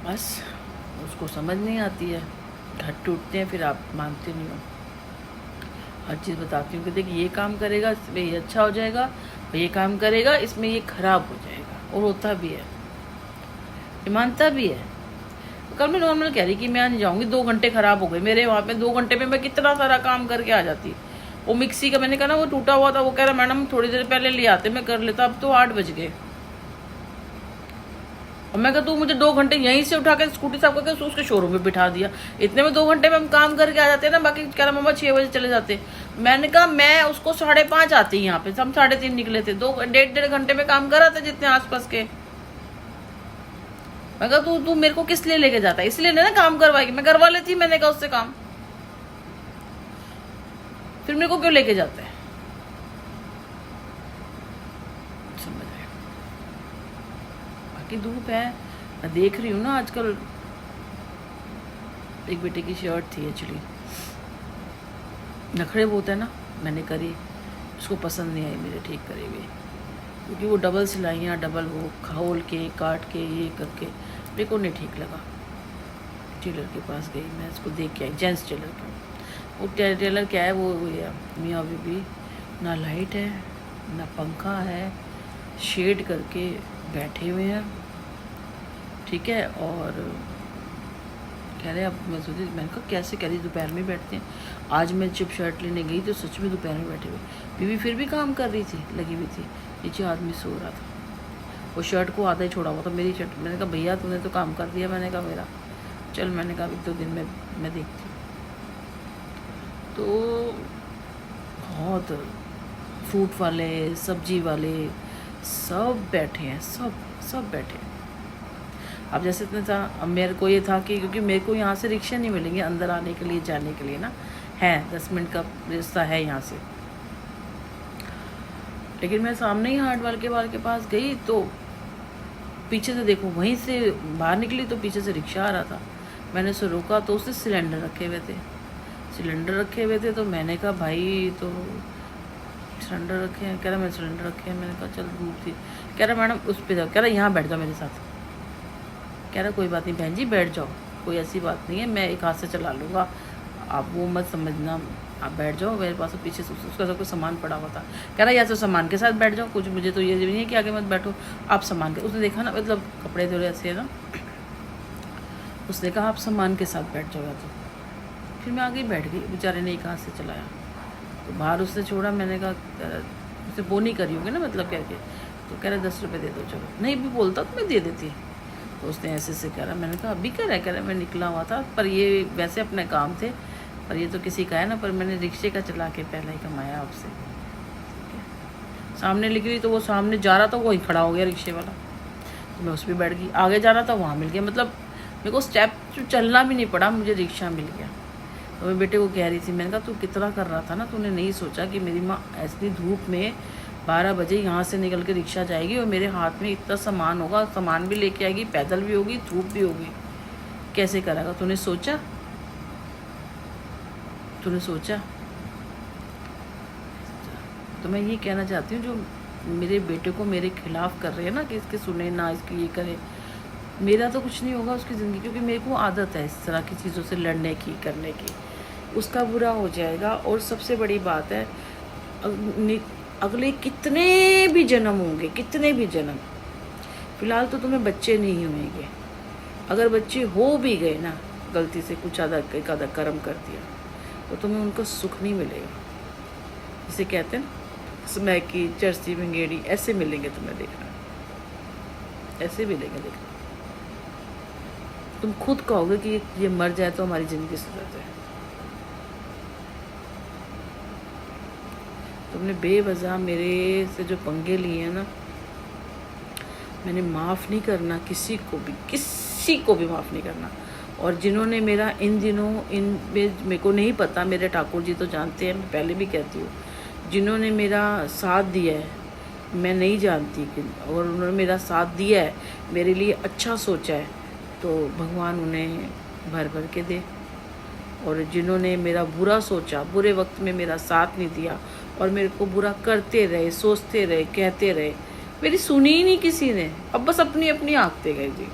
बस उसको समझ नहीं आती है, घर टूटते हैं, फिर आप मानते नहीं हो। हर चीज़ बताती हूँ कि देख ये काम करेगा इसमें ये अच्छा हो जाएगा, ये काम करेगा इसमें ये खराब हो जाएगा, और होता भी है, ये मानता भी है। कल मैं नॉर्मल कह रही कि मैं नहीं जाऊँगी, 2 घंटे खराब हो गए मेरे वहाँ पे, 2 घंटे में मैं कितना सारा काम करके आ जाती। वो मिक्सी का मैंने कहा ना वो टूटा हुआ था, वो कह रहा मैडम थोड़ी देर पहले ले आते मैं कर लेता, अब तो 8 बज गए। और मैं कहा तू मुझे 2 घंटे यहीं से उठा के स्कूटी साफ करके उसके शोरूम में बिठा दिया, इतने में 2 घंटे में हम काम करके आ जाते हैं ना। बाकी कह रहा मम्मा 6 बजे चले जाते। मैंने कहा मैं उसको 5:30 आती यहाँ पे, हम 3:30 निकले थे, 2-1.5 घंटे में काम करा था जितने आसपास के। मैं कहा तू मेरे को किस लिए लेके जाता है, इसलिए ना काम करवाएगी, मैं करवा लेती। मैंने कहा उससे काम, फिर मेरे को क्यों लेके जाता है, समझ रहे। बाकी धूप है, मैं देख रही हूँ ना आजकल। एक बेटे की शर्ट थी एक्चुअली, नखरे बहुत है ना, मैंने करी, उसको पसंद नहीं आई मेरे ठीक करे हुए, क्योंकि वो डबल सिलाइयाँ, डबल वो खोल के काट के ये करके मेरे को नहीं ठीक लगा। टेलर के पास गई, मैं उसको देख के आई, जेंट्स टेलर का। वो टेलर क्या है, वो मियाँ बीबी, ना लाइट है ना पंखा है, शेड करके बैठे हुए हैं, ठीक है। और कह रहे अब मैं सोची, मैंने कहा कैसे, कह रही दोपहर में बैठते हैं। आज मैं जब शर्ट लेने गई तो सच में दोपहर में बैठे हुए, बीवी फिर भी काम कर रही थी, लगी हुई थी, नीचे आदमी सो रहा था, वो शर्ट को आधा ही छोड़ा हुआ था मेरी शर्ट। मैंने कहा भैया तूने तो काम कर दिया, मैंने कहा मेरा चल, मैंने कहा 1-2 दिन में मैं देखती हूँ। तो बहुत फ्रूट वाले, सब्जी वाले सब बैठे हैं, सब बैठे हैं। अब जैसे इतना था, अब मेरे को ये था कि क्योंकि मेरे को यहाँ से रिक्शा नहीं मिलेंगे अंदर आने के लिए, जाने के लिए ना, है 10 मिनट का रास्ता है यहाँ से। लेकिन मैं सामने ही हार्ड वाल के पास गई तो पीछे से देखो, वहीं से बाहर निकली तो पीछे से रिक्शा आ रहा था। मैंने उसे रोका तो उसने सिलेंडर रखे हुए थे। तो मैंने कहा भाई तो सिलेंडर रखे हैं, कह रहा मैं सिलेंडर रखे हैं। मैंने कहा चल धूप थी, कह रहा मैडम उस पर जाओ, कह रहा यहाँ बैठ जाओ मेरे साथ। कह रहा कोई बात नहीं बहन जी बैठ जाओ, कोई ऐसी बात नहीं है, मैं एक हाथ से चला लूँगा, आप वो मत समझना, आप बैठ जाओ मेरे पास। पीछे से उसका सब कुछ सामान पड़ा हुआ था, कह रहा या तो सामान के साथ बैठ जाओ, कुछ मुझे तो ये नहीं है कि आगे मत बैठो, आप सामान के। उसने देखा ना, मतलब कपड़े थोड़े ऐसे है ना, उसने कहा आप सामान के साथ बैठ जाओ या तो। फिर मैं आगे बैठ गई, बेचारे ने एक हाथ से चलाया तो बाहर उसने छोड़ा। मैंने कहा उसे वो नहीं करी होगी ना, मतलब कह के, तो कह रहा 10 रुपये दे दो, चलो नहीं भी बोलता तो मैं दे देती। तो उसने ऐसे से कह रहा, मैंने कहा अभी कह रहा है मैं निकला हुआ था, पर ये वैसे अपने काम थे, पर ये तो किसी का है ना, पर मैंने रिक्शे का चला के पहले ही कमाया आपसे। सामने निकली तो वो सामने जा रहा था, वही खड़ा हो गया रिक्शे वाला, तो मैं उस पर बैठ गई। आगे जाना था वहाँ मिल गया, मतलब मेरे को स्टेप चलना भी नहीं पड़ा, मुझे रिक्शा मिल गया। तो मैं बेटे को कह रही थी, मैंने कहा तू कितना कर रहा था ना, तूने नहीं सोचा कि मेरी माँ ऐसी धूप में 12 बजे यहाँ से निकल के रिक्शा जाएगी और मेरे हाथ में इतना सामान होगा, सामान भी लेके आएगी, पैदल भी होगी, धूप भी होगी, कैसे करेगा? तूने सोचा? तो मैं ये कहना चाहती हूँ, जो मेरे बेटे को मेरे खिलाफ कर रहे हैं ना, कि इसके सुने ना, इसकी ये करे, मेरा तो कुछ नहीं होगा उसकी ज़िंदगी, क्योंकि मेरे को आदत है इस तरह की चीज़ों से लड़ने की, करने की। उसका बुरा हो जाएगा। और सबसे बड़ी बात है, अगले कितने भी जन्म होंगे, कितने भी जन्म, फिलहाल तो तुम्हें बच्चे नहीं होंगे, अगर बच्चे हो भी गए ना, गलती से कुछ एक आधा कर्म कर दिया, तो तुम्हें उनका सुख नहीं मिलेगा। जिसे कहते हैं समय की चरसी मंगेड़ी, ऐसे मिलेंगे तुम्हें, देखना ऐसे मिलेंगे, देखना तुम खुद कहोगे कि ये मर जाए तो हमारी ज़िंदगी सुधर जाए। तुमने बेवजह मेरे से जो पंगे लिए हैं ना, मैंने माफ़ नहीं करना किसी को भी माफ़ नहीं करना। और जिन्होंने मेरा इन दिनों, मेरे को नहीं पता, मेरे ठाकुर जी तो जानते हैं, मैं पहले भी कहती हूँ, जिन्होंने मेरा साथ दिया है, मैं नहीं जानती कि, और उन्होंने मेरा साथ दिया है, मेरे लिए अच्छा सोचा है, तो भगवान उन्हें भर भर के दे। और जिन्होंने मेरा बुरा सोचा, बुरे वक्त में मेरा साथ नहीं दिया और मेरे को बुरा करते रहे, सोचते रहे, कहते रहे, मेरी सुनी ही नहीं किसी ने, अब बस अपनी अपनी आंकते गए जी।